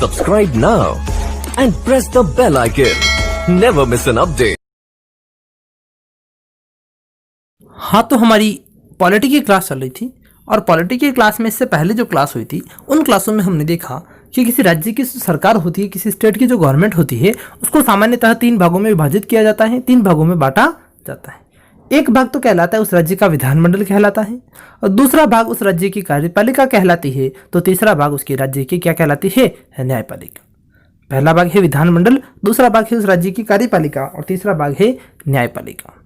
Subscribe now and press the bell icon. Never miss an update. हाँ, तो हमारी polity की क्लास चल रही थी और पॉलिटी की क्लास में इससे पहले जो क्लास हुई थी उन क्लासों में हमने देखा कि किसी राज्य की सरकार होती है, किसी स्टेट की जो गवर्नमेंट होती है, उसको सामान्यतः 3 भागों में विभाजित किया जाता है, 3 भागों में बांटा जाता है। एक भाग तो कहलाता है उस राज्य का विधानमंडल कहलाता है, और दूसरा भाग उस राज्य की कार्यपालिका कहलाती है, तो तीसरा भाग उसके राज्य की क्या कहलाती है? न्यायपालिका। पहला भाग है विधानमंडल, दूसरा भाग है उस राज्य की कार्यपालिका और तीसरा भाग है न्यायपालिका।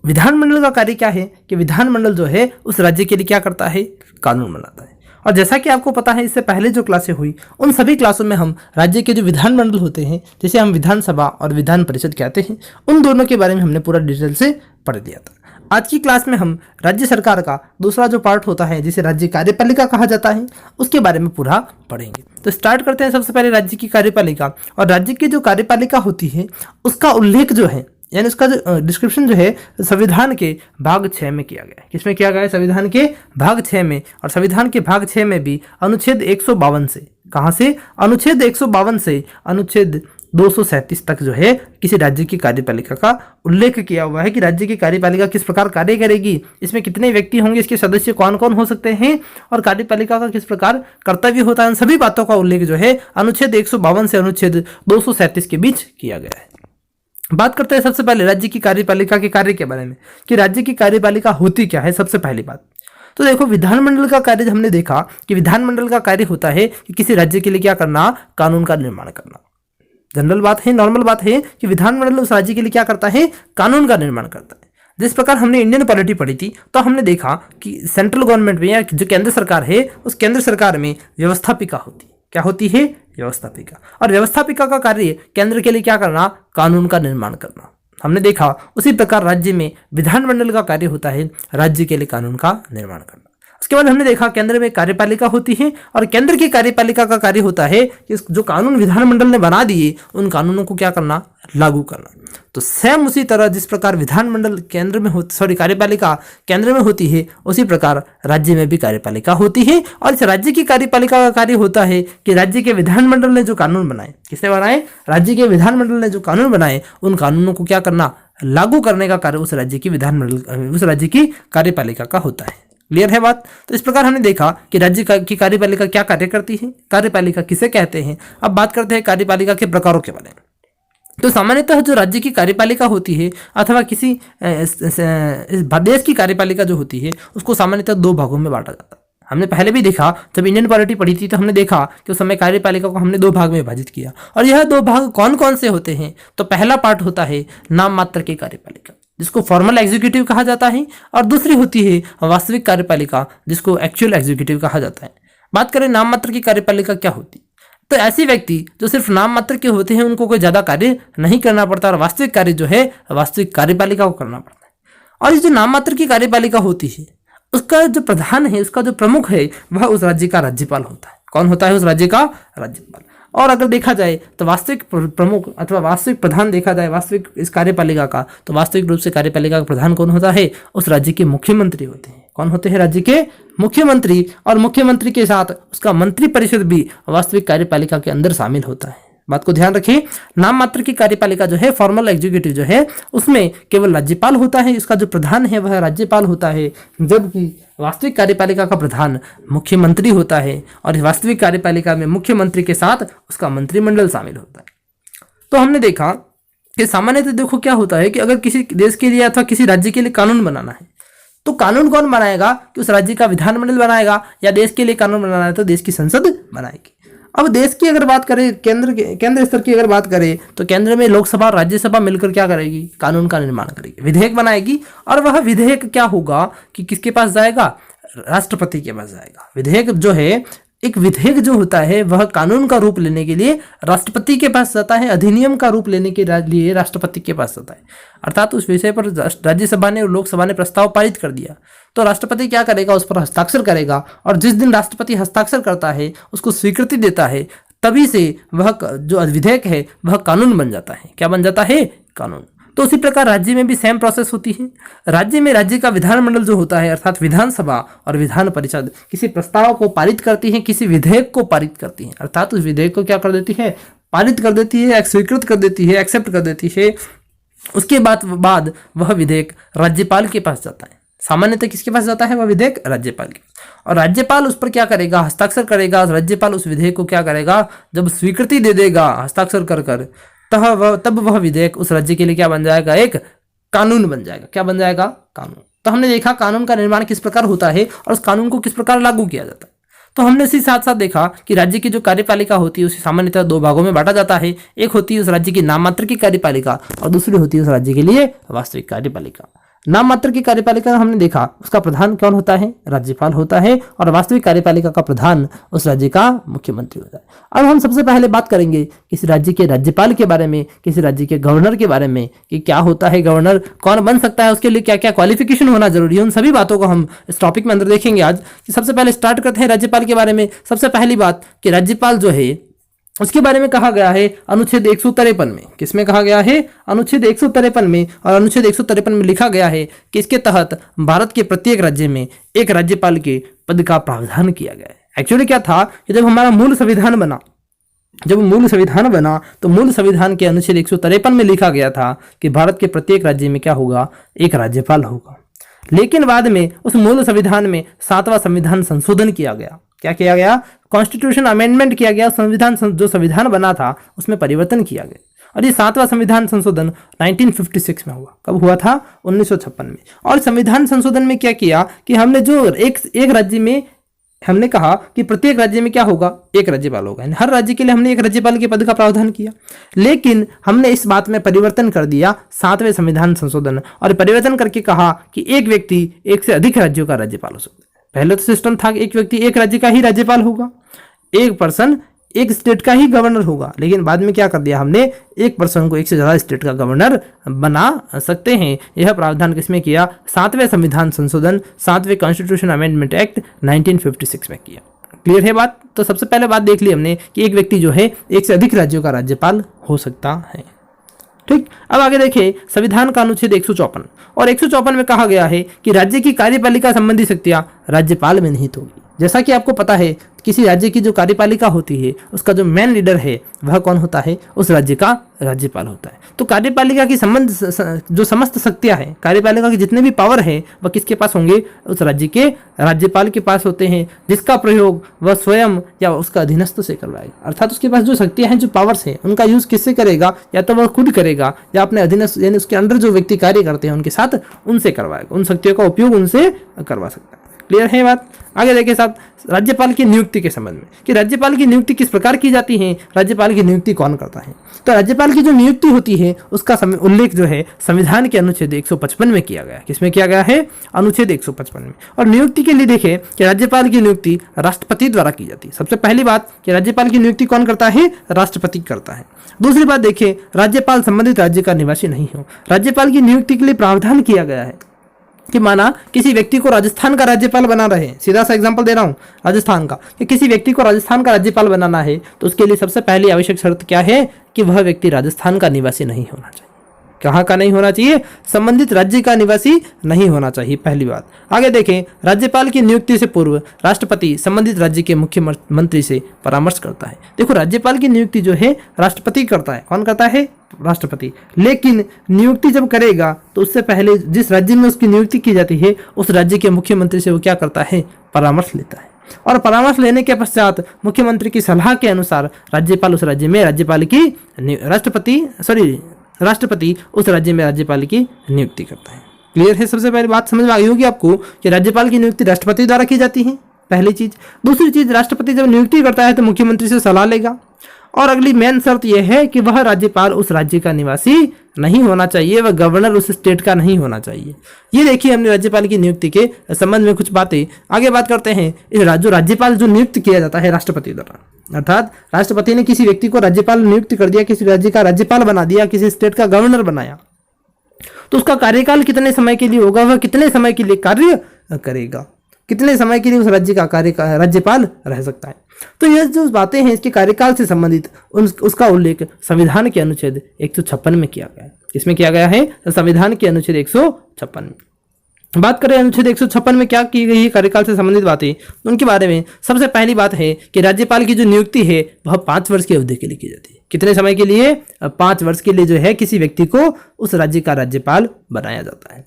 विधानमंडल का कार्य क्या है कि विधानमंडल जो है उस राज्य के लिए क्या करता है? कानून बनाता है। और जैसा कि आपको पता है इससे पहले जो क्लासें हुई उन सभी क्लासों में हम राज्य के जो विधानमंडल होते हैं, जिसे हम विधानसभा और विधान परिषद कहते हैं, उन दोनों के बारे में हमने पूरा डिटेल से पढ़ लिया था। आज की क्लास में हम राज्य सरकार का दूसरा जो पार्ट होता है, जिसे राज्य कार्यपालिका कहा जाता है, उसके बारे में पूरा पढ़ेंगे। तो स्टार्ट करते हैं सबसे पहले राज्य की कार्यपालिका। और राज्य की जो कार्यपालिका होती है उसका उल्लेख जो है, यानी उसका जो डिस्क्रिप्शन जो है, संविधान के भाग 6 में किया गया है। किसमें किया गया है? संविधान के भाग 6 में। और संविधान के भाग 6 में भी अनुच्छेद 152 से, कहाँ से? अनुच्छेद 152 से अनुच्छेद 237 तक जो है किसी राज्य की कार्यपालिका का उल्लेख किया हुआ है कि राज्य की कार्यपालिका किस प्रकार कार्य करेगी, इसमें कितने व्यक्ति होंगे, इसके सदस्य कौन कौन हो सकते हैं, और कार्यपालिका का किस प्रकार कर्तव्य होता है। उन सभी बातों का उल्लेख जो है अनुच्छेद 152 से अनुच्छेद 237 के बीच किया गया है। बात करते हैं सबसे पहले राज्य की कार्यपालिका के कार्य के बारे में कि राज्य की कार्यपालिका होती क्या है। सबसे पहली बात तो देखो, विधानमंडल का कार्य हमने देखा कि विधानमंडल का कार्य होता है कि किसी राज्य के लिए क्या करना? कानून का निर्माण करना। जनरल बात है, नॉर्मल बात है कि विधानमंडल उस राज्य के लिए क्या करता है? कानून का निर्माण करता है। जिस प्रकार हमने इंडियन पॉलिटी पढ़ी थी तो हमने देखा कि सेंट्रल गवर्नमेंट में या जो केंद्र सरकार है उस केंद्र सरकार में व्यवस्थापिका होती है। क्या होती है? व्यवस्थापिका। और व्यवस्थापिका का कार्य केंद्र के लिए क्या करना? कानून का निर्माण करना। हमने देखा उसी प्रकार राज्य में विधानमंडल का कार्य होता है राज्य के लिए कानून का निर्माण करना। उसके बाद हमने देखा केंद्र में कार्यपालिका होती है और केंद्र की कार्यपालिका का कार्य होता है कि जो कानून विधानमंडल ने बना दिए उन कानूनों को क्या करना? लागू करना। तो सेम उसी तरह जिस प्रकार विधानमंडल केंद्र में कार्यपालिका केंद्र में होती है, उसी प्रकार राज्य में भी कार्यपालिका होती है। और इस राज्य की कार्यपालिका का कार्य होता है कि राज्य के विधानमंडल ने जो कानून बनाए, किसने बनाए? राज्य के विधानमंडल ने जो कानून बनाए उन कानूनों को क्या करना? लागू करने का कार्य उस राज्य की कार्यपालिका का होता है। क्लियर है बात? तो इस प्रकार हमने देखा कि राज्य की कार्यपालिका क्या कार्य करती है, कार्यपालिका किसे कहते हैं। अब बात करते हैं कार्यपालिका के प्रकारों के बारे में। तो सामान्यतः जो राज्य की कार्यपालिका होती है अथवा किसी देश की कार्यपालिका जो होती है उसको सामान्यतः 2 भागों में बांटा जाता है। हमने पहले भी देखा, जब इंडियन पॉलिटी पढ़ी थी तो हमने देखा कि उस समय कार्यपालिका को हमने 2 भाग में विभाजित किया। और यह 2 भाग कौन कौन से होते हैं? तो पहला पार्ट होता है नाम मात्र की कार्यपालिका, जिसको फॉर्मल एग्जीक्यूटिव कहा जाता है, और दूसरी होती है वास्तविक कार्यपालिका, जिसको एक्चुअल एग्जीक्यूटिव कहा जाता है। बात करें नाम मात्र की कार्यपालिका क्या होती, तो ऐसे व्यक्ति जो सिर्फ नाम मात्र के होते हैं उनको कोई ज्यादा कार्य नहीं करना पड़ता, और वास्तविक कार्य जो है वास्तविक कार्यपालिका को करना पड़ता है। और ये जो नाम मात्र की कार्यपालिका होती है उसका जो प्रधान है, उसका जो प्रमुख है, वह उस राज्य का राज्यपाल होता है। कौन होता है? उस राज्य का राज्यपाल। और अगर देखा जाए तो वास्तविक प्रमुख अथवा वास्तविक प्रधान देखा जाए वास्तविक इस कार्यपालिका का, तो वास्तविक रूप से कार्यपालिका का प्रधान कौन होता है? उस राज्य के मुख्यमंत्री होते हैं। कौन होते हैं? राज्य के मुख्यमंत्री। और मुख्यमंत्री के साथ उसका मंत्री परिषद भी वास्तविक कार्यपालिका के अंदर शामिल होता है। बात को ध्यान रखिए, नाम मात्र की कार्यपालिका जो है, फॉर्मल एग्जीक्यूटिव जो है, उसमें केवल राज्यपाल होता है, इसका जो प्रधान है वह राज्यपाल होता है, जबकि वास्तविक कार्यपालिका का प्रधान मुख्यमंत्री होता है। और वास्तविक कार्यपालिका में मुख्यमंत्री के साथ उसका मंत्रिमंडल शामिल होता है। तो हमने देखा कि सामान्यतः देखो क्या होता है कि अगर किसी देश के लिए अथवा किसी राज्य के लिए कानून बनाना है तो कानून कौन बनाएगा? कि उस राज्य का विधानमंडल बनाएगा, या देश के लिए कानून बनाना है तो देश की संसद बनाएगी। अब देश की अगर बात करें, केंद्र स्तर की अगर बात करें तो केंद्र में लोकसभा और राज्यसभा मिलकर क्या करेगी? कानून का निर्माण करेगी, विधेयक बनाएगी। और वह विधेयक क्या होगा कि किसके पास जाएगा? राष्ट्रपति के पास जाएगा। विधेयक जो है, एक विधेयक जो होता है वह कानून का रूप लेने के लिए राष्ट्रपति के पास जाता है, अधिनियम का रूप लेने के लिए राष्ट्रपति के पास जाता है। अर्थात उस विषय पर राज्यसभा ने और लोकसभा ने प्रस्ताव पारित कर दिया तो राष्ट्रपति क्या करेगा? उस पर हस्ताक्षर करेगा। और जिस दिन राष्ट्रपति हस्ताक्षर करता है, उसको स्वीकृति देता है, तभी से वह जो विधेयक है वह कानून बन जाता है। क्या बन जाता है? कानून। तो उसी प्रकार राज्य में भी सेम प्रोसेस होती है। राज्य में राज्य का विधानमंडल जो होता है अर्थात विधानसभा और विधान परिषद किसी प्रस्ताव को पारित करती है, किसी विधेयक को पारित करती है, अर्थात उस विधेयक को क्या कर देती है, पारित कर देती है, स्वीकृत कर देती है, एक्सेप्ट कर देती है। उसके बाद वह विधेयक राज्यपाल के पास जाता है। सामान्यतः किसके पास जाता है वह विधेयक? राज्यपाल के पास। और राज्यपाल उस पर क्या करेगा, हस्ताक्षर करेगा। राज्यपाल उस विधेयक को क्या करेगा, जब स्वीकृति दे देगा हस्ताक्षर कर तब वह विधेयक उस राज्य के लिए क्या बन जाएगा, एक कानून बन जाएगा। क्या बन जाएगा? कानून। तो हमने देखा कानून का निर्माण किस प्रकार होता है और उस कानून को किस प्रकार लागू किया जाता है। तो हमने इसी साथ साथ देखा कि राज्य की जो कार्यपालिका होती है उसे सामान्यतः दो भागों में बांटा जाता है। एक होती है उस राज्य की नाम मात्र की कार्यपालिका और दूसरी होती है उस राज्य के लिए वास्तविक कार्यपालिका। नाम मात्र की कार्यपालिका हमने देखा उसका प्रधान कौन होता है, राज्यपाल होता है, और वास्तविक कार्यपालिका का प्रधान उस राज्य का मुख्यमंत्री होता है। अब हम सबसे पहले बात करेंगे किसी राज्य के राज्यपाल के बारे में, किसी राज्य के गवर्नर के बारे में, कि क्या होता है गवर्नर, कौन बन सकता है, उसके लिए क्या क्या क्वालिफिकेशन होना जरूरी है। उन सभी बातों को हम इस टॉपिक में अंदर देखेंगे आज। सबसे पहले स्टार्ट करते हैं राज्यपाल के बारे में। सबसे पहली बात कि राज्यपाल जो है उसके बारे में कहा गया है अनुच्छेद 153 में। किसमें कहा गया है? अनुच्छेद 153 में। और अनुच्छेद 153 में लिखा गया है कि इसके तहत भारत के प्रत्येक राज्य में एक राज्यपाल के पद का प्रावधान किया गया है। एक्चुअली क्या था कि जब हमारा मूल संविधान बना तो मूल संविधान के अनुच्छेद 153 में लिखा गया था कि भारत के प्रत्येक राज्य में क्या होगा, एक राज्यपाल होगा। लेकिन बाद में उस मूल संविधान में 7वां संविधान संशोधन किया गया। क्या किया गया? कॉन्स्टिट्यूशन अमेंडमेंट किया गया। जो संविधान बना था उसमें परिवर्तन किया गया। और ये 7वां संविधान संशोधन 1956 में हुआ। कब हुआ था? 1956 में। और संविधान संशोधन में क्या किया कि हमने जो एक राज्य में हमने कहा कि प्रत्येक राज्य में क्या होगा, एक राज्यपाल होगा। हर राज्य के लिए हमने एक राज्यपाल के पद का प्रावधान किया। लेकिन हमने इस बात में परिवर्तन कर दिया 7वें संविधान संशोधन, और परिवर्तन करके कहा कि एक व्यक्ति एक से अधिक राज्यों का राज्यपाल हो सकता है। पहले तो सिस्टम था कि एक व्यक्ति एक राज्य का ही राज्यपाल होगा, एक पर्सन एक स्टेट का ही गवर्नर होगा। लेकिन बाद में क्या कर दिया हमने, एक पर्सन को एक से ज्यादा स्टेट का गवर्नर बना सकते हैं। यह प्रावधान किसमें किया? 7वें संविधान संशोधन, 7वें कॉन्स्टिट्यूशन अमेंडमेंट एक्ट 1956 में किया। क्लियर है बात? तो सबसे पहले बात देख ली हमने कि एक व्यक्ति जो है एक से अधिक राज्यों का राज्यपाल हो सकता है। ठीक, अब आगे देखिए संविधान का अनुच्छेद 154। और 154 में कहा गया है कि राज्य की कार्यपालिका संबंधी शक्तियां राज्यपाल में निहित होगी। जैसा कि आपको पता है किसी राज्य की जो कार्यपालिका होती है उसका जो मेन लीडर है वह कौन होता है? उस राज्य का राज्यपाल होता है। तो कार्यपालिका की संबंध जो समस्त शक्तियां हैं, कार्यपालिका के जितने भी पावर है वह किसके पास होंगे? उस राज्य के राज्यपाल के पास होते हैं, जिसका प्रयोग वह स्वयं या उसका अधीनस्थ से करवाएगा। अर्थात उसके पास जो शक्तियां हैं, जो पावर्स हैं, उनका यूज किससे करेगा? या तो वह खुद करेगा या अपने अधीनस्थ यानी उसके अंडर जो व्यक्ति कार्य करते हैं उनके साथ उनसे करवाएगा। उन शक्तियों का उपयोग उनसे करवा सकता है। क्लियर है बात? आगे देखिए साथ राज्यपाल की नियुक्ति के संबंध में कि राज्यपाल की नियुक्ति किस प्रकार की जाती है, राज्यपाल की नियुक्ति कौन करता है। तो राज्यपाल की जो नियुक्ति होती है उसका उल्लेख जो है संविधान के अनुच्छेद 155 में किया गया है। किसमें किया गया है? अनुच्छेद 155 में। और नियुक्ति के लिए देखें कि राज्यपाल की नियुक्ति राष्ट्रपति द्वारा की जाती है। सबसे पहली बात कि राज्यपाल की नियुक्ति कौन करता है? राष्ट्रपति करता है। दूसरी बात देखिए, राज्यपाल संबंधित राज्य का निवासी नहीं हो। राज्यपाल की नियुक्ति के लिए प्रावधान किया गया है कि माना किसी व्यक्ति को राजस्थान का राज्यपाल बना रहे हैं, सीधा सा एग्जांपल दे रहा हूं राजस्थान का, कि किसी व्यक्ति को राजस्थान का राज्यपाल बनाना है तो उसके लिए सबसे पहली आवश्यक शर्त क्या है कि वह व्यक्ति राजस्थान का निवासी नहीं होना चाहिए। कहाँ का नहीं होना चाहिए? संबंधित राज्य का निवासी नहीं होना चाहिए, पहली बात। आगे देखें, राज्यपाल की नियुक्ति से पूर्व राष्ट्रपति संबंधित राज्य के मुख्यमंत्री से परामर्श करता है। देखो राज्यपाल की नियुक्ति जो है राष्ट्रपति करता है। कौन करता है? राष्ट्रपति। लेकिन नियुक्ति जब करेगा तो उससे पहले जिस राज्य में उसकी नियुक्ति की जाती है उस राज्य के मुख्यमंत्री से वो क्या करता है? परामर्श लेता है। और परामर्श लेने के पश्चात मुख्यमंत्री की सलाह के अनुसार राज्यपाल उस राज्य में राष्ट्रपति उस राज्य में राज्यपाल की नियुक्ति करता है। क्लियर है? सबसे पहली बात समझ में आई होगी आपको कि राज्यपाल की नियुक्ति राष्ट्रपति द्वारा की जाती है, पहली चीज। दूसरी चीज, राष्ट्रपति जब नियुक्ति करता है तो मुख्यमंत्री से सलाह लेगा। और अगली मेन शर्त यह है कि वह राज्यपाल उस राज्य का निवासी नहीं होना चाहिए, वह गवर्नर उस स्टेट का नहीं होना चाहिए। ये देखिए हमने राज्यपाल की नियुक्ति के संबंध में कुछ बातें। आगे बात करते हैं इस राज्यपाल जो नियुक्त किया जाता है राष्ट्रपति द्वारा, अर्थात राष्ट्रपति ने किसी व्यक्ति को राज्यपाल नियुक्त कर दिया, किसी राज्य का राज्यपाल बना दिया, किसी स्टेट का गवर्नर बनाया, तो उसका कार्यकाल कितने समय के लिए होगा, वह कितने समय के लिए कार्य करेगा। कितने समय के लिए उस राज्य का राज्यपाल रह सकता है। तो यह जो बातें हैं इसके कार्यकाल से संबंधित उसका उल्लेख संविधान के अनुच्छेद 156 में किया गया है। किसमें किया गया है? संविधान के अनुच्छेद 156 में। बात करें अनुच्छेद 156 में क्या की गई है कार्यकाल से संबंधित बातें, उनके बारे में सबसे पहली बात है कि राज्यपाल की जो नियुक्ति है वह 5 वर्ष की अवधि के लिए की जाती है। कितने समय के लिए? 5 वर्ष के लिए जो है किसी व्यक्ति को उस राज्य का राज्यपाल बनाया जाता है।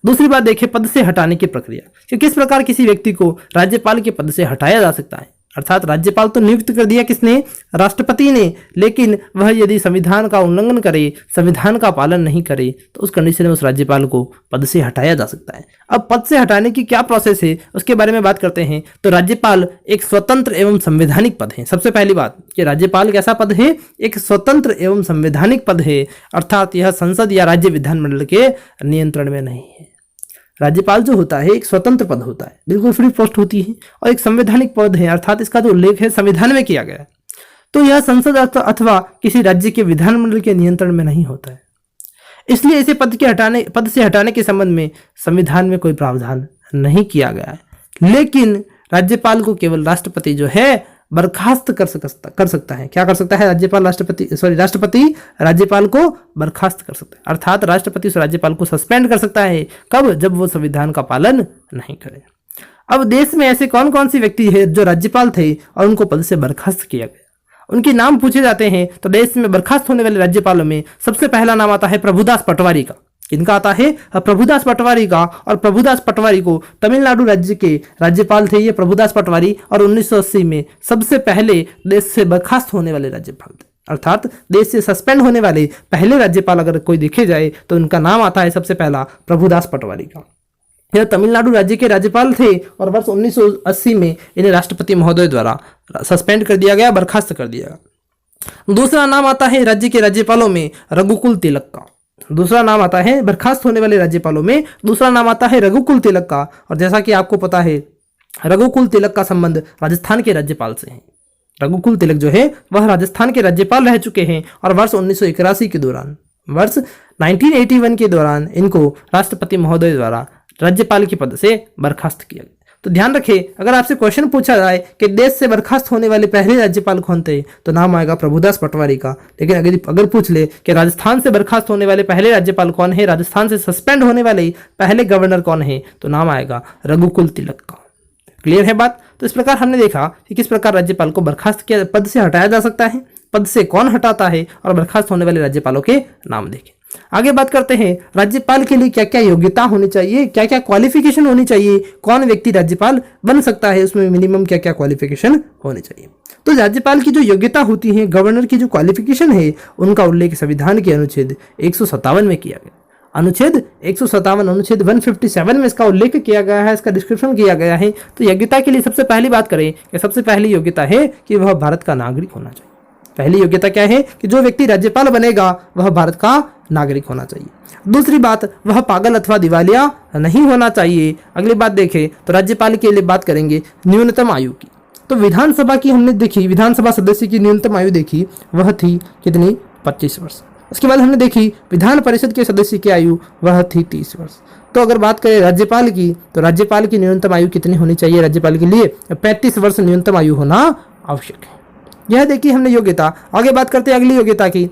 दूसरी बात देखिए पद से हटाने की प्रक्रिया, कि किस प्रकार किसी व्यक्ति को राज्यपाल के पद से हटाया जा सकता है। अर्थात राज्यपाल तो नियुक्त कर दिया किसने? राष्ट्रपति ने, लेकिन वह यदि संविधान का उल्लंघन करे, संविधान का पालन नहीं करे, तो उस कंडीशन में उस राज्यपाल को पद से हटाया जा सकता है। अब पद से हटाने की क्या प्रोसेस है उसके बारे में बात करते हैं। तो राज्यपाल एक स्वतंत्र एवं संवैधानिक पद है। सबसे पहली बात कि राज्यपाल कैसा पद है? एक स्वतंत्र एवं संवैधानिक पद है, अर्थात यह संसद या राज्य विधानमंडल के नियंत्रण में नहीं है। राज्यपाल जो होता है एक स्वतंत्र पद होता है, बिल्कुल फ्री पोस्ट होती है, और एक संवैधानिक पद है, अर्थात इसका जो उल्लेख है संविधान में किया गया है। तो यह संसद अथवा किसी राज्य के विधानमंडल के नियंत्रण में नहीं होता है। इसलिए इसे पद से हटाने के संबंध में संविधान में कोई प्रावधान नहीं किया गया है। लेकिन राज्यपाल को केवल राष्ट्रपति जो है बर्खास्त कर सकता है। क्या कर सकता है? राष्ट्रपति राज्यपाल को बर्खास्त कर सकता है, अर्थात राष्ट्रपति उस राज्यपाल को सस्पेंड कर सकता है। कब? जब वो संविधान का पालन नहीं करे। अब देश में ऐसे कौन कौन सी व्यक्ति है जो राज्यपाल थे और उनको पद से बर्खास्त किया गया, उनके नाम पूछे जाते हैं। तो देश में बर्खास्त होने वाले राज्यपालों में सबसे पहला नाम आता है प्रभुदास पटवारी का। किनका आता है? प्रभुदास पटवारी का। और प्रभुदास पटवारी को तमिलनाडु राज्य के राज्यपाल थे ये प्रभुदास पटवारी, और 1980 में सबसे पहले देश से बर्खास्त होने वाले राज्यपाल थे, अर्थात देश से सस्पेंड होने वाले पहले राज्यपाल अगर कोई देखे जाए तो उनका नाम आता है सबसे पहला प्रभुदास पटवारी का। यह तमिलनाडु राज्य के राज्यपाल थे और वर्ष 1980 में इन्हें राष्ट्रपति महोदय द्वारा सस्पेंड कर दिया गया, बर्खास्त कर दिया गया। दूसरा नाम आता है राज्य के राज्यपालों में रघुकुल तिलक का। दूसरा नाम आता है बर्खास्त होने वाले राज्यपालों में, दूसरा नाम आता है रघुकुल तिलक का। और जैसा कि आपको पता है रघुकुल तिलक का संबंध राजस्थान के राज्यपाल से है। रघुकुल तिलक जो है वह राजस्थान के राज्यपाल रह चुके हैं और वर्ष 1981 के दौरान, वर्ष 1981 के दौरान इनको राष्ट्रपति महोदय द्वारा राज्यपाल के पद से बर्खास्त किया गया। तो ध्यान रखें, अगर आपसे क्वेश्चन पूछा जाए कि देश से बर्खास्त होने वाले पहले राज्यपाल कौन थे, तो नाम आएगा प्रभुदास पटवारी का। लेकिन अगर पूछ ले कि राजस्थान से बर्खास्त होने वाले पहले राज्यपाल कौन है, राजस्थान से सस्पेंड होने वाले पहले गवर्नर कौन है, तो नाम आएगा रघुकुल तिलक का। क्लियर है बात? तो इस प्रकार हमने देखा कि किस प्रकार राज्यपाल को बर्खास्त किया, पद से हटाया जा सकता है, पद से कौन हटाता है, और बर्खास्त होने वाले राज्यपालों के नाम देखें। आगे बात करते हैं राज्यपाल के लिए क्या क्या योग्यता होनी चाहिए, क्या क्या क्वालिफिकेशन होनी चाहिए, कौन व्यक्ति राज्यपाल बन सकता है, उसमें मिनिमम क्या क्या क्वालिफिकेशन होनी चाहिए। तो राज्यपाल की जो योग्यता होती है, गवर्नर की जो क्वालिफिकेशन है, उनका उल्लेख संविधान के अनुच्छेद 157 में किया गया। अनुच्छेद 157, अनुच्छेद 157 में इसका उल्लेख किया गया है, इसका डिस्क्रिप्शन किया गया है। तो योग्यता के लिए सबसे पहली बात करें कि सबसे पहली योग्यता है कि वह भारत का नागरिक होना चाहिए। पहली योग्यता क्या है कि जो व्यक्ति राज्यपाल बनेगा वह भारत का नागरिक होना चाहिए। दूसरी बात, वह पागल अथवा दिवालिया नहीं होना चाहिए। अगली बात देखें तो राज्यपाल के लिए बात करेंगे न्यूनतम आयु की। तो विधानसभा की हमने देखी, विधानसभा सदस्य की न्यूनतम आयु देखी, वह थी कितनी? 25 वर्ष। उसके बाद हमने देखी विधान परिषद के सदस्य की आयु, वह थी 30 वर्ष। तो अगर बात करें राज्यपाल की, तो राज्यपाल की न्यूनतम आयु कितनी होनी चाहिए? राज्यपाल के लिए 35 वर्ष न्यूनतम आयु होना आवश्यक है। यह देखिए हमने योग्यता। आगे बात करते हैं अगली योग्यता की।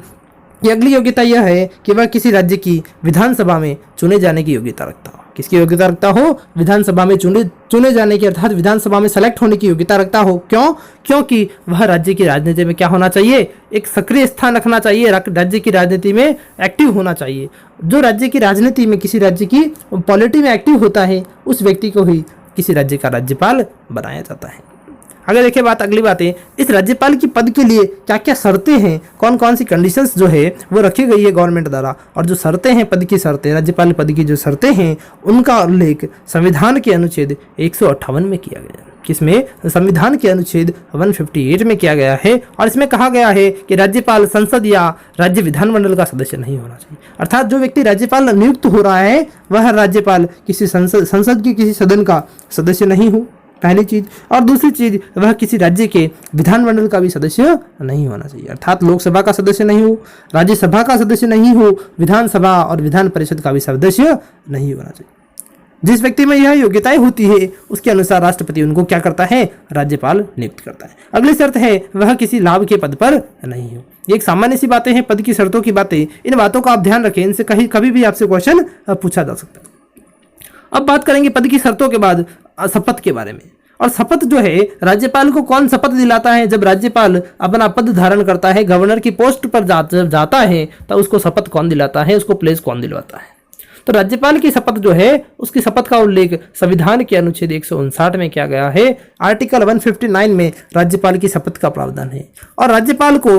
अगली योग्यता यह है कि वह किसी राज्य की विधानसभा में चुने जाने की योग्यता रखता हो। किसकी योग्यता रखता हो? विधानसभा में चुने जाने की, अर्थात विधानसभा में सेलेक्ट होने की योग्यता रखता हो। क्यों? क्योंकि वह राज्य की राजनीति में क्या होना चाहिए? एक सक्रिय स्थान रखना चाहिए, राज्य की राजनीति में एक्टिव होना चाहिए। जो राज्य की राजनीति में, किसी राज्य की पॉलिटी में एक्टिव होता है, उस व्यक्ति को ही किसी राज्य का राज्यपाल बनाया जाता है। अगर देखिए बात, अगली बातें, इस राज्यपाल की पद के लिए क्या क्या शर्तें हैं, कौन कौन सी कंडीशंस जो है वो रखी गई है गवर्नमेंट द्वारा, और जो शर्तें हैं पद की शर्तें, राज्यपाल पद की जो शर्तें हैं, उनका उल्लेख संविधान के अनुच्छेद 158 में किया गया है। किसमें? संविधान के अनुच्छेद 158 में किया गया है। और इसमें कहा गया है कि राज्यपाल संसद या राज्य विधानमंडल का सदस्य नहीं होना चाहिए। अर्थात जो व्यक्ति राज्यपाल नियुक्त हो रहा है वह राज्यपाल किसी संसद के किसी सदन का सदस्य नहीं हो, पहली चीज। और दूसरी चीज, वह किसी राज्य के विधानमंडल का भी सदस्य नहीं होना चाहिए, अर्थात लोकसभा का सदस्य नहीं हो, राज्यसभा का सदस्य नहीं हो, विधानसभा और विधान परिषद का भी सदस्य नहीं होना चाहिए। जिस व्यक्ति में यह योग्यताएं होती है उसके अनुसार राष्ट्रपति उनको क्या करता है, राज्यपाल नियुक्त करता है। अगली शर्त है वह किसी लाभ के पद पर नहीं हो। ये एक सामान्य सी बातें हैं, पद की शर्तों की बातें, इन बातों का आप ध्यान रखें, इनसे कहीं कभी भी आपसे क्वेश्चन पूछा जा सकता है। अब बात करेंगे पद की शर्तों के बाद शपथ के बारे में। और शपथ जो है, राज्यपाल को कौन शपथ दिलाता है? जब राज्यपाल अपना पद धारण करता है, गवर्नर की पोस्ट पर जाता है, तो उसको शपथ कौन दिलाता है, उसको प्लेस कौन दिलवाता है? तो राज्यपाल की शपथ जो है, उसकी शपथ का उल्लेख संविधान के अनुच्छेद 159 में किया गया है। आर्टिकल 159 में राज्यपाल की शपथ का प्रावधान है। और राज्यपाल को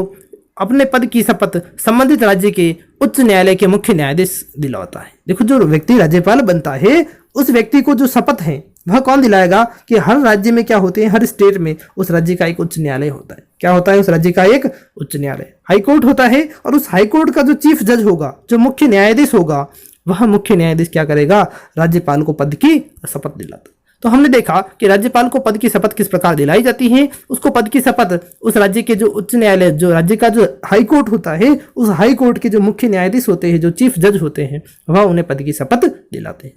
अपने पद की शपथ संबंधित राज्य के उच्च न्यायालय के मुख्य न्यायाधीश दिलवाता है। देखो, जो व्यक्ति राज्यपाल बनता है उस व्यक्ति को जो शपथ है वह कौन दिलाएगा कि हर राज्य में क्या होते हैं, हर स्टेट में उस राज्य का एक उच्च न्यायालय होता है। क्या होता है? उस राज्य का एक उच्च न्यायालय, हाई कोर्ट होता है। और उस हाई कोर्ट का जो चीफ जज होगा, जो मुख्य न्यायाधीश होगा, वह मुख्य न्यायाधीश क्या करेगा? राज्यपाल को पद की शपथ दिलाता। तो हमने देखा कि राज्यपाल को पद की शपथ किस प्रकार दिलाई जाती है। उसको पद की शपथ उस राज्य के जो उच्च न्यायालय, जो राज्य का जो हाई कोर्ट होता है, उस हाई कोर्ट के जो मुख्य न्यायाधीश होते हैं, जो चीफ जज होते हैं, वह उन्हें पद की शपथ दिलाते हैं।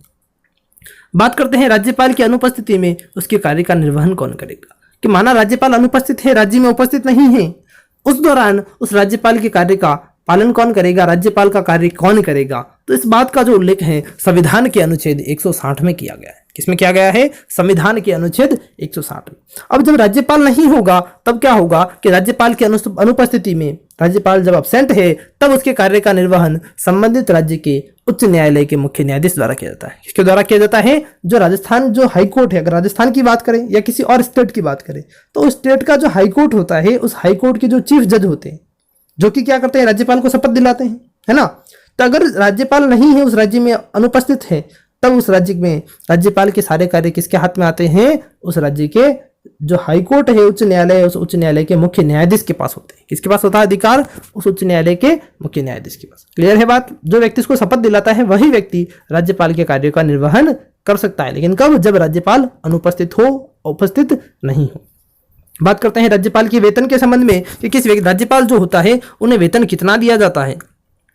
बात करते हैं राज्यपाल की अनुपस्थिति में उसके कार्य का निर्वहन कौन करेगा। कि माना राज्यपाल अनुपस्थित है, राज्य में उपस्थित नहीं है, उस दौरान उस राज्यपाल के कार्य का पालन कौन करेगा, राज्यपाल का कार्य कौन करेगा? तो इस बात का जो उल्लेख है संविधान के अनुच्छेद 160 में किया गया है। किसमें किया गया है? संविधान के अनुच्छेद 160 में। अब जब राज्यपाल नहीं होगा तब क्या होगा कि राज्यपाल की अनुपस्थिति में, राज्यपाल जब अब्सेंट है, तब उसके कार्य का निर्वहन संबंधित राज्य के उच्च न्यायालय के मुख्य न्यायाधीश द्वारा किया जाता है। किसके द्वारा किया जाता है? जो राजस्थान जो हाई कोर्ट है, अगर राजस्थान की बात करें या किसी और स्टेट की बात करें, तो उस स्टेट का जो हाई कोर्ट होता है, उस हाई कोर्ट के जो चीफ जज होते हैं, जो कि क्या करते हैं? राज्यपाल को शपथ दिलाते हैं, है ना। तो अगर राज्यपाल नहीं है, उस राज्य में अनुपस्थित है, तब उस राज्य में राज्यपाल के सारे कार्य किसके हाथ में आते हैं? उस राज्य के जो हाई कोर्ट है, उच्च न्यायालय, उस उच्च न्यायालय के मुख्य न्यायाधीश के पास होते हैं। किसके पास होता है अधिकार? उस उच्च न्यायालय के मुख्य न्यायाधीश के पास। क्लियर है बात? जो व्यक्ति इसको शपथ दिलाता है वही व्यक्ति राज्यपाल के कार्य का निर्वहन कर सकता है, लेकिन कब? जब राज्यपाल अनुपस्थित हो, उपस्थित नहीं हो। बात करते हैं राज्यपाल के वेतन के संबंध में कि किस राज्यपाल जो होता है उन्हें वेतन कितना दिया जाता है।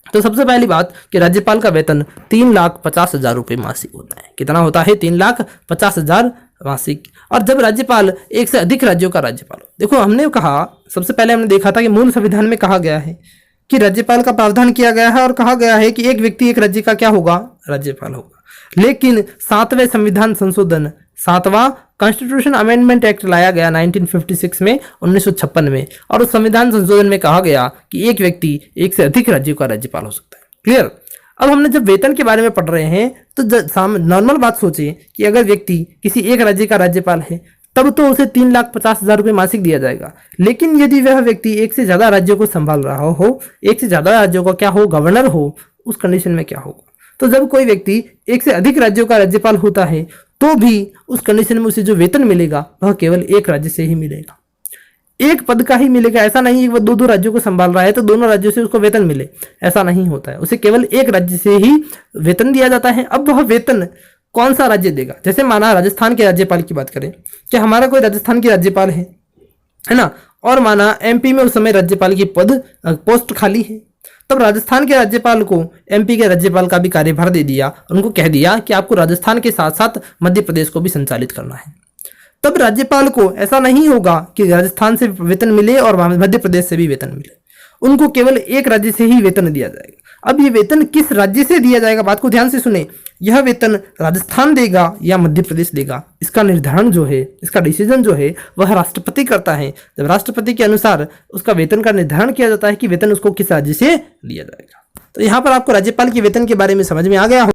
तो सबसे पहली बात कि राज्यपाल का वेतन 3,50,000 रुपये मासिक होता है। कितना होता है? 3,50,000 मासिक। और जब राज्यपाल एक से अधिक राज्यों का राज्यपाल हो, देखो हमने कहा, सबसे पहले हमने देखा था कि मूल संविधान में कहा गया है कि राज्यपाल का प्रावधान किया गया है और कहा गया है कि एक व्यक्ति एक राज्य का क्या होगा? राज्यपाल होगा। लेकिन 7वें संविधान संशोधन, 7वां कॉन्स्टिट्यूशन अमेंडमेंट एक्ट लाया गया 1956 में, 1956 में, और उस संविधान संशोधन में कहा गया कि एक व्यक्ति एक से अधिक राज्यों का राज्यपाल हो सकता है। क्लियर? अब हमने जब वेतन के बारे में पढ़ रहे हैं तो नॉर्मल बात सोचिए कि अगर व्यक्ति किसी एक राज्य का राज्यपाल है तब तो उसे 3,50,000 रुपये मासिक दिया जाएगा। लेकिन यदि वह व्यक्ति एक से ज्यादा राज्यों को संभाल रहा हो, एक से ज्यादा राज्यों का क्या हो? गवर्नर हो, उस कंडीशन में क्या होगा? तो जब कोई व्यक्ति एक से अधिक राज्यों का राज्यपाल होता है तो भी उस कंडीशन में उसे जो वेतन मिलेगा वह केवल एक राज्य से ही मिलेगा, एक पद का ही मिलेगा। ऐसा नहीं कि वह दो राज्यों को संभाल रहा है तो दोनों राज्यों से उसको वेतन मिले, ऐसा नहीं होता है। उसे केवल एक राज्य से ही वेतन दिया जाता है। अब वह वेतन कौन सा राज्य देगा? जैसे माना राजस्थान के राज्यपाल की बात करें कि हमारा कोई राजस्थान की राज्यपाल है ना, और माना एमपी में उस समय राज्यपाल की पोस्ट खाली है, तब राजस्थान के राज्यपाल को एमपी के राज्यपाल का भी कार्यभार दे दिया, उनको कह दिया कि आपको राजस्थान के साथ साथ मध्य प्रदेश को भी संचालित करना है। तब राज्यपाल को ऐसा नहीं होगा कि राजस्थान से वेतन मिले और मध्य प्रदेश से भी वेतन मिले, उनको केवल एक राज्य से ही वेतन दिया जाएगा। अब ये वेतन किस राज्य से दिया जाएगा, बात को ध्यान से सुने, यह वेतन राजस्थान देगा या मध्य प्रदेश देगा, इसका निर्धारण जो है, इसका डिसीजन जो है वह राष्ट्रपति करता है। जब राष्ट्रपति के अनुसार उसका वेतन का निर्धारण किया जाता है कि वेतन उसको किस राज्य से दिया जाएगा। तो यहाँ पर आपको राज्यपाल के वेतन के बारे में समझ में आ गया हो।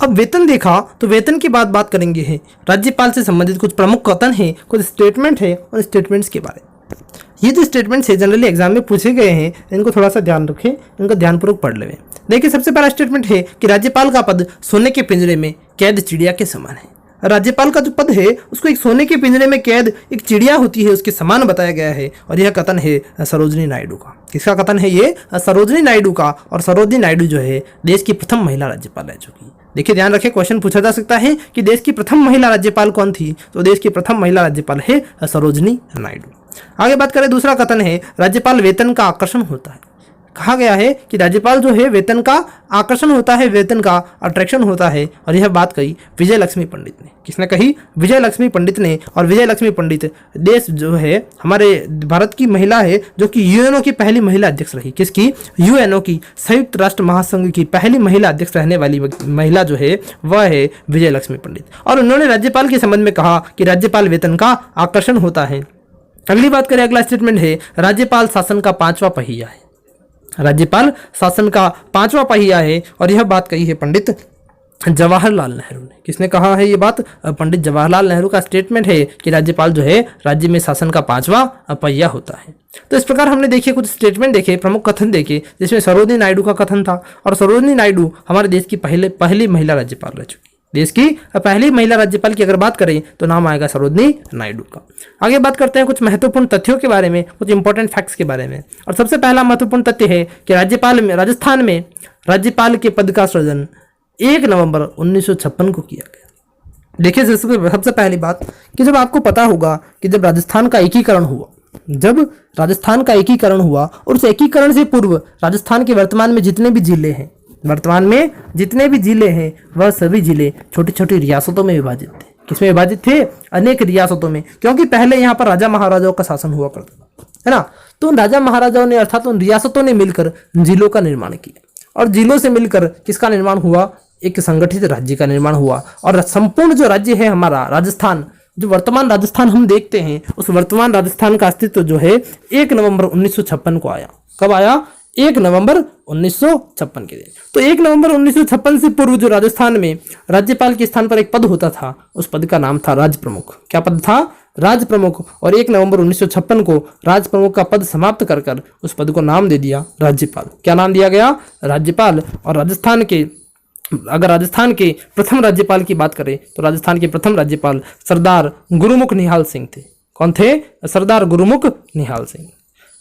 अब वेतन देखा तो वेतन के बाद बात करेंगे है राज्यपाल से संबंधित कुछ प्रमुख कथन है, कुछ स्टेटमेंट है, और स्टेटमेंट्स के बारे में। ये जो स्टेटमेंट्स है जनरली एग्जाम में पूछे गए हैं, इनको थोड़ा सा ध्यान रखें, इनको ध्यानपूर्वक पढ़ लें। देखिए, सबसे पहला स्टेटमेंट है कि राज्यपाल का पद सोने के पिंजरे में कैद चिड़िया के समान है। राज्यपाल का जो पद है उसको एक सोने के पिंजरे में कैद एक चिड़िया होती है उसके समान बताया गया है। और यह कथन है सरोजिनी नायडू का। किसका कथन है ये? सरोजिनी नायडू का। और सरोजिनी नायडू जो है देश की प्रथम महिला राज्यपाल रह चुकी। देखिए ध्यान रखें, क्वेश्चन पूछा जा सकता है कि देश की प्रथम महिला राज्यपाल कौन थी, तो देश की प्रथम महिला राज्यपाल है सरोजिनी नायडू। आगे बात करें, दूसरा कथन है राज्यपाल वेतन का आकर्षण होता है। कहा गया है कि राज्यपाल जो है वेतन का आकर्षण होता है, वेतन का अट्रैक्शन होता है। और यह बात कही विजय लक्ष्मी पंडित ने। किसने कही? विजय लक्ष्मी पंडित ने। और विजय लक्ष्मी पंडित देश जो है हमारे भारत की महिला है जो कि यूएनओ की पहली महिला अध्यक्ष रही। किसकी? यूएनओ की, संयुक्त राष्ट्र महासंघ की पहली महिला अध्यक्ष रहने वाली महिला जो है वह है विजय लक्ष्मी पंडित। और उन्होंने राज्यपाल के संबंध में कहा कि राज्यपाल वेतन का आकर्षण होता है। अगली बात करें, अगला स्टेटमेंट है राज्यपाल शासन का पांचवा पहिया है। राज्यपाल शासन का पांचवा पहिया है। और यह बात कही है पंडित जवाहरलाल नेहरू ने। किसने कहा है ये बात? पंडित जवाहरलाल नेहरू का स्टेटमेंट है कि राज्यपाल जो है राज्य में शासन का पांचवा पहिया होता है। तो इस प्रकार हमने देखिए कुछ स्टेटमेंट देखे, प्रमुख कथन देखे, जिसमें सरोजिनी नायडू का कथन था। और सरोजिनी नायडू हमारे देश की पहली महिला राज्यपाल रह चुकी। देश की पहली महिला राज्यपाल की अगर बात करें तो नाम आएगा सरोजिनी नायडू का। आगे बात करते हैं कुछ महत्वपूर्ण तथ्यों के बारे में, कुछ इंपॉर्टेंट फैक्ट्स के बारे में। और सबसे पहला महत्वपूर्ण तथ्य है कि राजस्थान में राज्यपाल के पद का सृजन 1 नवंबर 1956 को किया गया। देखिए सबसे पहली बात कि जब आपको पता होगा कि जब राजस्थान का एकीकरण हुआ और उस एकीकरण से पूर्व राजस्थान के वर्तमान में जितने भी जिले हैं वह सभी जिले छोटी छोटी रियासतों में विभाजित थे। किसमें विभाजित थे? अनेक रियासतों में, क्योंकि पहले यहाँ पर राजा महाराजाओं का शासन हुआ करता था, है ना। तो उन राजा महाराजाओं ने अर्थात उन रियासतों ने मिलकर जिलों का निर्माण किया और जिलों से मिलकर किसका निर्माण हुआ? एक संगठित राज्य का निर्माण हुआ। और संपूर्ण जो राज्य है हमारा राजस्थान, जो वर्तमान राजस्थान हम देखते हैं, उस वर्तमान राजस्थान का अस्तित्व जो है 1 नवंबर 1956 को आया। कब आया? 1 नवंबर 1956 के दिन। तो 1 नवंबर 1956 से पूर्व जो राजस्थान में राज्यपाल के स्थान पर एक पद होता था, उस पद का नाम था राज प्रमुख। क्या पद था? राज प्रमुख। और 1 नवंबर 1956 को राज प्रमुख का पद समाप्त कर उस पद को नाम दे दिया राज्यपाल। क्या नाम दिया गया? राज्यपाल। और अगर राजस्थान के प्रथम राज्यपाल की बात करें तो राजस्थान के प्रथम राज्यपाल सरदार गुरुमुख निहाल सिंह थे। कौन थे? सरदार गुरुमुख निहाल सिंह।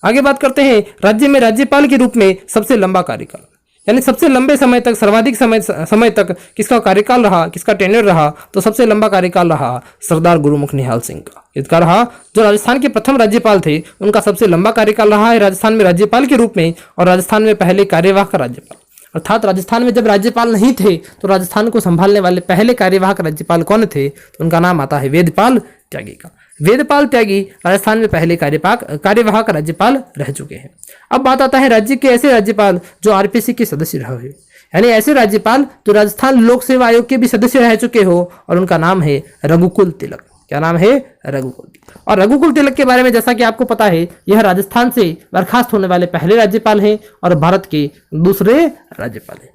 आगे बात करते हैं राज्य में राज्यपाल के रूप में सबसे लंबा कार्यकाल, यानी सबसे लंबे समय तक, सर्वाधिक समय तक किसका कार्यकाल रहा, किसका टेन्योर रहा? तो सबसे लंबा कार्यकाल रहा सरदार गुरुमुख निहाल सिंह का। इसका रहा जो राजस्थान के प्रथम राज्यपाल थे उनका सबसे लंबा कार्यकाल रहा है राजस्थान में राज्यपाल के रूप में। और राजस्थान में पहले कार्यवाहक राज्यपाल, अर्थात राजस्थान में जब राज्यपाल नहीं थे तो राजस्थान को संभालने वाले पहले कार्यवाहक राज्यपाल कौन थे? तो उनका नाम आता है वेदपाल त्यागी का। वेदपाल त्यागी राजस्थान में पहले कार्यवाहक राज्यपाल रह चुके हैं। अब बात आता है राज्य के ऐसे राज्यपाल जो आरपीसी के सदस्य रहे, यानी ऐसे राज्यपाल जो राजस्थान लोक सेवा आयोग के भी सदस्य रह चुके हो, और उनका नाम है रघुकुल तिलक। क्या नाम है? रघुकुल तिलक। और रघुकुल तिलक के बारे में जैसा कि आपको पता है, यह राजस्थान से बर्खास्त होने वाले पहले राज्यपाल हैं और भारत के दूसरे राज्यपाल हैं।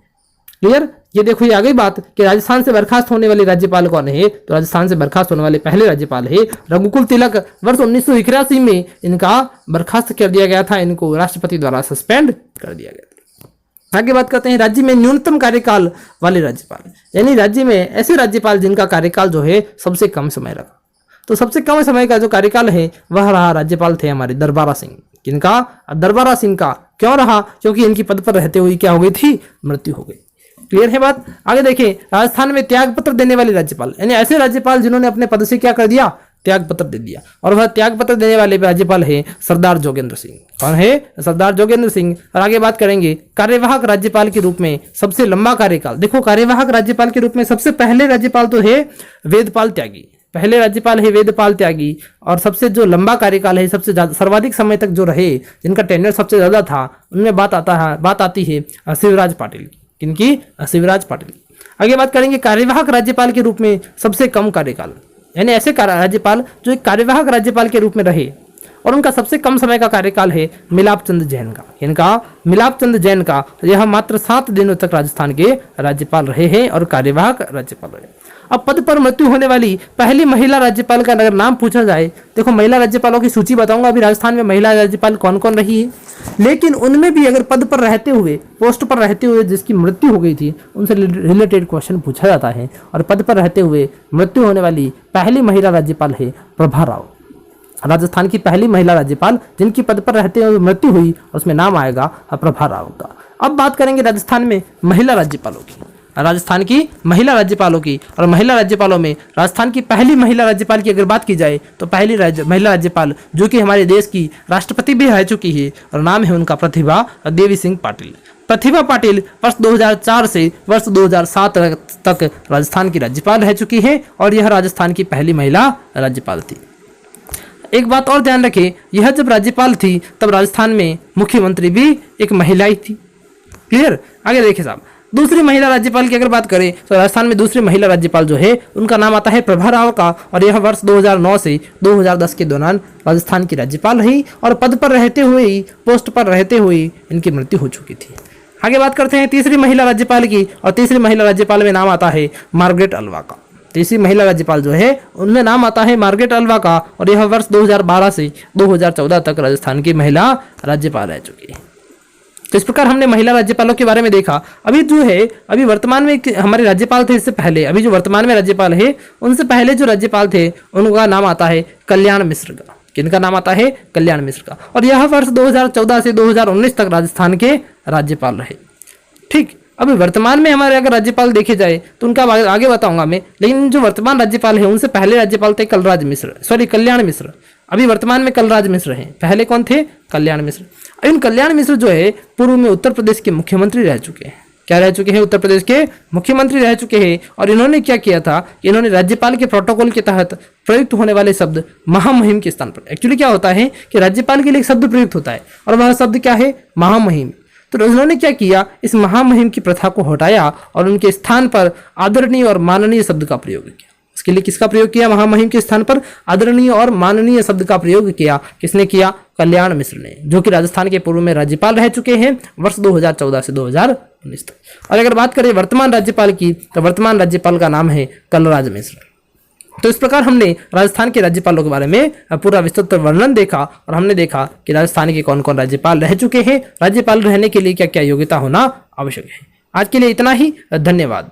क्लियर? ये देखो, ये आ गई बात कि राजस्थान से बर्खास्त होने वाले राज्यपाल कौन है? तो राजस्थान से बर्खास्त होने वाले पहले राज्यपाल है रघुकुल तिलक। वर्ष 1981 में इनका बर्खास्त कर दिया गया था, इनको राष्ट्रपति द्वारा सस्पेंड कर दिया गया था। आगे बात करते हैं राज्य में न्यूनतम कार्यकाल वाले राज्यपाल, यानी राज्य में ऐसे राज्यपाल जिनका कार्यकाल जो है सबसे कम समय रहा। तो सबसे कम समय का जो कार्यकाल है वह रहा राज्यपाल थे हमारे दरबारा सिंह। किनका? दरबारा सिंह का। क्यों रहा? क्योंकि इनकी पद पर रहते हुए क्या हो गई थी? मृत्यु हो गई। क्लियर है बात? आगे देखें, राजस्थान में त्याग पत्र देने वाले राज्यपाल, यानी ऐसे राज्यपाल जिन्होंने अपने पद से क्या कर दिया? त्याग पत्र दे दिया। और वह त्याग पत्र देने वाले राज्यपाल है सरदार जोगेंद्र सिंह। कौन है? सरदार जोगेंद्र सिंह। और आगे बात करेंगे कार्यवाहक राज्यपाल के रूप में सबसे लंबा कार्यकाल। देखो, कार्यवाहक राज्यपाल के रूप में सबसे पहले राज्यपाल तो है वेदपाल त्यागी, पहले राज्यपाल है वेदपाल त्यागी। और सबसे जो लंबा कार्यकाल है, सबसे सर्वाधिक समय तक जो रहे, जिनका टेन्योर सबसे ज्यादा था, उनमें बात आती है शिवराज पाटिल। किनकी? शिवराज पाटिल। आगे बात करेंगे कार्यवाहक राज्यपाल के रूप में सबसे कम कार्यकाल, यानी ऐसे राज्यपाल जो एक कार्यवाहक राज्यपाल के रूप में रहे और उनका सबसे कम समय का कार्यकाल है मिलाप चंद जैन का। इनका? मिलाप चंद जैन का। यह मात्र 7 दिनों तक राजस्थान के राज्यपाल रहे हैं और कार्यवाहक राज्यपाल रहे। अब पद पर मृत्यु होने वाली पहली महिला राज्यपाल का अगर नाम पूछा जाए, देखो महिला राज्यपालों की सूची बताऊंगा अभी राजस्थान में महिला राज्यपाल कौन कौन रही है, लेकिन उनमें भी अगर पद पर रहते हुए, पोस्ट पर रहते हुए जिसकी मृत्यु हो गई थी, उनसे रिलेटेड क्वेश्चन पूछा जाता है। और पद पर रहते हुए मृत्यु होने वाली पहली महिला राज्यपाल है प्रभा राव। राजस्थान की पहली महिला राज्यपाल जिनकी पद पर रहते हुए मृत्यु हुई, उसमें नाम आएगा प्रभा राव का। अब बात करेंगे राजस्थान में महिला राज्यपालों की। राजस्थान की महिला राज्यपालों की। और महिला राज्यपालों में राजस्थान की पहली महिला राज्यपाल की अगर बात की जाए तो पहली महिला राज्यपाल जो कि हमारे देश की राष्ट्रपति भी रह चुकी है और नाम है उनका प्रतिभा देवी सिंह पाटिल। प्रतिभा पाटिल वर्ष 2004 से वर्ष 2007 तक राजस्थान की राज्यपाल रह चुकी है और यह राजस्थान की पहली महिला राज्यपाल थी। एक बात और ध्यान रखें, यह जब राज्यपाल थी तब राजस्थान में मुख्यमंत्री भी एक महिला ही थी। क्लियर? आगे देखिए साहब, दूसरी महिला राज्यपाल की अगर बात करें तो राजस्थान में दूसरी महिला राज्यपाल जो है उनका नाम आता है प्रभा राव का और यह वर्ष 2009 से 2010 के दौरान राजस्थान की राज्यपाल रही और पद पर रहते हुए ही, पोस्ट पर रहते हुए इनकी मृत्यु हो चुकी थी। आगे बात करते हैं तीसरी महिला राज्यपाल की और तीसरी महिला राज्यपाल में नाम आता है मार्गरेट अल्वा का। तीसरी महिला राज्यपाल जो है उनमें नाम आता है मार्गरेट अल्वा का और यह वर्ष 2012 से 2014 तक राजस्थान की महिला राज्यपाल रह चुकी है। तो इस प्रकार हमने महिला राज्यपालों के बारे में देखा। अभी वर्तमान में हमारे राज्यपाल थे, इससे पहले अभी जो वर्तमान में राज्यपाल है उनसे पहले जो राज्यपाल थे उनका नाम आता है कल्याण मिश्र का। किनका नाम आता है? कल्याण मिश्र का। और यह वर्ष 2014 से 2019 तक राजस्थान के राज्यपाल रहे। ठीक, अभी वर्तमान में हमारे अगर राज्यपाल देखे जाए तो उनका आगे बताऊंगा मैं, लेकिन जो वर्तमान राज्यपाल है उनसे पहले राज्यपाल थे कल्याण मिश्र। अभी वर्तमान में कलराज मिश्र हैं, पहले कौन थे? कल्याण मिश्र। इन कल्याण मिश्र जो है पूर्व में उत्तर प्रदेश के मुख्यमंत्री रह चुके हैं। क्या रह चुके हैं? उत्तर प्रदेश के मुख्यमंत्री रह चुके हैं। और इन्होंने क्या किया था कि इन्होंने राज्यपाल के प्रोटोकॉल के तहत प्रयुक्त होने वाले शब्द महामहिम के स्थान पर, एक्चुअली क्या होता है कि राज्यपाल के लिए एक शब्द प्रयुक्त होता है और वह शब्द क्या है? महामहिम। तो उन्होंने क्या किया, इस महामहिम की प्रथा को हटाया और उनके स्थान पर आदरणीय और माननीय शब्द का प्रयोग किया। इसके लिए किसका प्रयोग किया? महामहिम के स्थान पर आदरणीय और माननीय शब्द का प्रयोग किया। किसने किया? कल्याण मिश्र ने, जो कि राजस्थान के पूर्व में राज्यपाल रह चुके हैं वर्ष 2014 से 2019 तक। और अगर बात करें वर्तमान राज्यपाल की तो वर्तमान राज्यपाल का नाम है कलराज मिश्र। तो इस प्रकार हमने राजस्थान के राज्यपालों के बारे में पूरा विस्तृत वर्णन देखा और हमने देखा कि राजस्थान के कौन कौन राज्यपाल रह चुके हैं, राज्यपाल रहने के लिए क्या क्या योग्यता होना आवश्यक है। आज के लिए इतना ही, धन्यवाद।